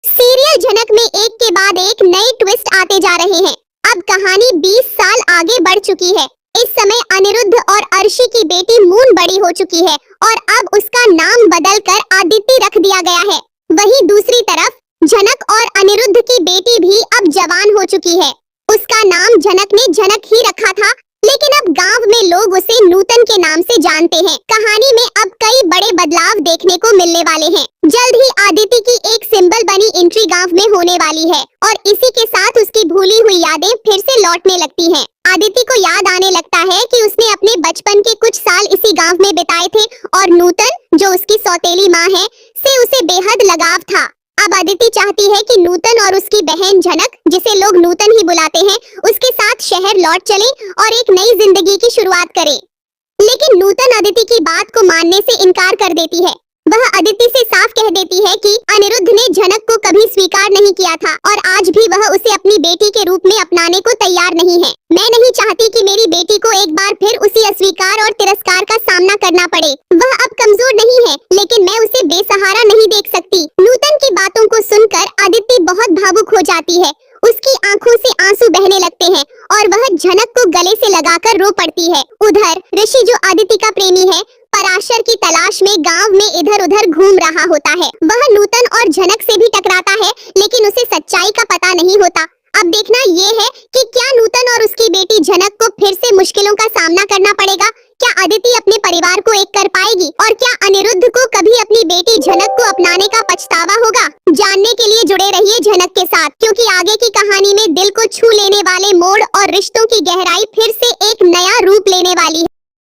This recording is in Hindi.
सीरियल झनक में एक के बाद एक नए ट्विस्ट आते जा रहे हैं। अब कहानी 20 साल आगे बढ़ चुकी है। इस समय अनिरुद्ध और अर्शी की बेटी मून बड़ी हो चुकी है और अब उसका नाम बदलकर आदिति रख दिया गया है। वहीं दूसरी तरफ झनक और अनिरुद्ध की बेटी भी अब जवान हो चुकी है। उसका नाम झनक ने झनक ही रखा था, लेकिन अब गांव में लोग उसे नूतन के नाम से जानते हैं। कहानी में अब कई बड़े बदलाव देखने को मिलने वाले हैं। जल्द ही आदिति की एक सिंबल बनी एंट्री गांव में होने वाली है और इसी के साथ उसकी भूली हुई यादें फिर से लौटने लगती हैं। आदिति को याद आने लगता है कि उसने अपने बचपन के कुछ साल इसी गांव में बिताए थे और नूतन, जो उसकी सौतेली माँ है, से उसे बेहद लगाव था। अब आदिति चाहती है कि नूतन और उसकी बहन झनक, जिसे लोग नूतन ही बुलाते हैं, उसके साथ शहर लौट चले और एक नई जिंदगी की शुरुआत करे। लेकिन नूतन आदिति की बात को मानने से इनकार कर देती है। वह आदिति से साफ कह देती है कि अनिरुद्ध ने झनक को कभी स्वीकार नहीं किया था और आज भी वह उसे अपनी बेटी के रूप में अपनाने को तैयार नहीं है। मैं नहीं चाहती कि मेरी बेटी को एक बार फिर उसी अस्वीकार और तिरस्कार का सामना करना पड़े। वह अब कमजोर नहीं है, लेकिन मैं उसे बेसहारा नहीं देख सकती। नूतन की बातों को सुनकर आदिति बहुत भावुक हो जाती है। उसकी आंखों से आंसू बहने लगते हैं और वह झनक को गले से लगाकर रो पड़ती है। उधर ऋषि, जो आदिति का प्रेमी है, पराशर की तलाश में गांव में इधर उधर घूम रहा होता है। वह नूतन और झनक से भी टकराता है, लेकिन उसे सच्चाई का पता नहीं होता। अब देखना ये है कि क्या नूतन और उसकी बेटी झनक को फिर से मुश्किलों का सामना करना पड़ेगा। क्या आदिति अपने परिवार को एक कर पाएगी और क्या अनिरुद्ध को कभी अपनी बेटी झनक को अपनाने का पछतावा होगा। जानने के लिए जुड़े रहिए झनक के साथ, क्योंकि आगे की कहानी में दिल को छू लेने वाले मोड़ और रिश्तों की गहराई फिर से एक नया रूप लेने वाली है।